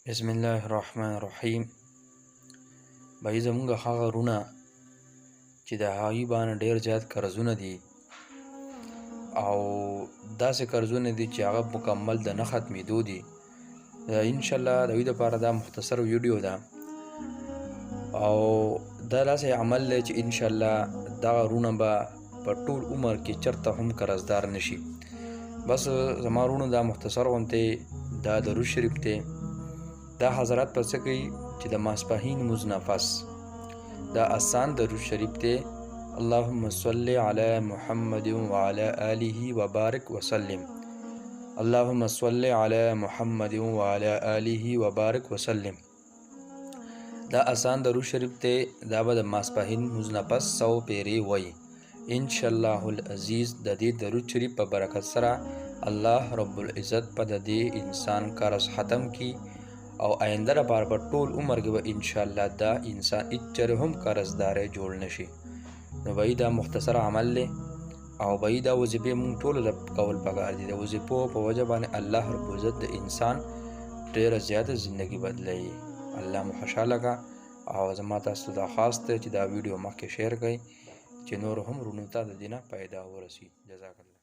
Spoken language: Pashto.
بسم الله الرحمن الرحیم. بای زمونږ هغه رونه چې د هغوی باندې ډېر زیات قرضونه دي او داسې قرضونه دي چې هغه مکمل د نه ختمېدو دي. انشاءالله د هغوی دپاره دا مختصر ویډیو ده او دا داسې عمل دی چې انشاءالله دغه رونه به په ټول عمر کې چرته هم قرضدار نشي. بس زما رونو دا مختصر غونتی دا درود شریف دی. دا حضرات په څه کوي چې د ماسپښین لمونځ نه پس دا آسان درود شریف دی. اللهم صل علی محمد وعلى آله وبارک وسلم. اللهم صل علی محمد وعلى آله وبارک وسلم. دا آسان درود شریف دی. دا به د ماسپښین لمونځ نه پس 100 پیرې وایي. انشاءالله العزیز د دې درود شریف په برکت سره الله رب العزت په د دې انسان قرض ختم کی او آینده لپاره په ټول عمر کې به انشاءالله دا انسان هیڅ چېرې هم قرضداری جوړ نشي. نو به دا مختصر عمل دی او به دا وظیفې مونږ ټولو ته کول پکار دي. د وظیفو په وجه باندې الله رب العزت د انسان ډېره زیاته زندگی بدلوي. الله مو خوشحاله کړه او زما تاسو ته درخواست دی چې دا ویډیو مخکې شیر کړئ چې نور هم رونو ته د دې نه پیدا ورسي. جزاک الله.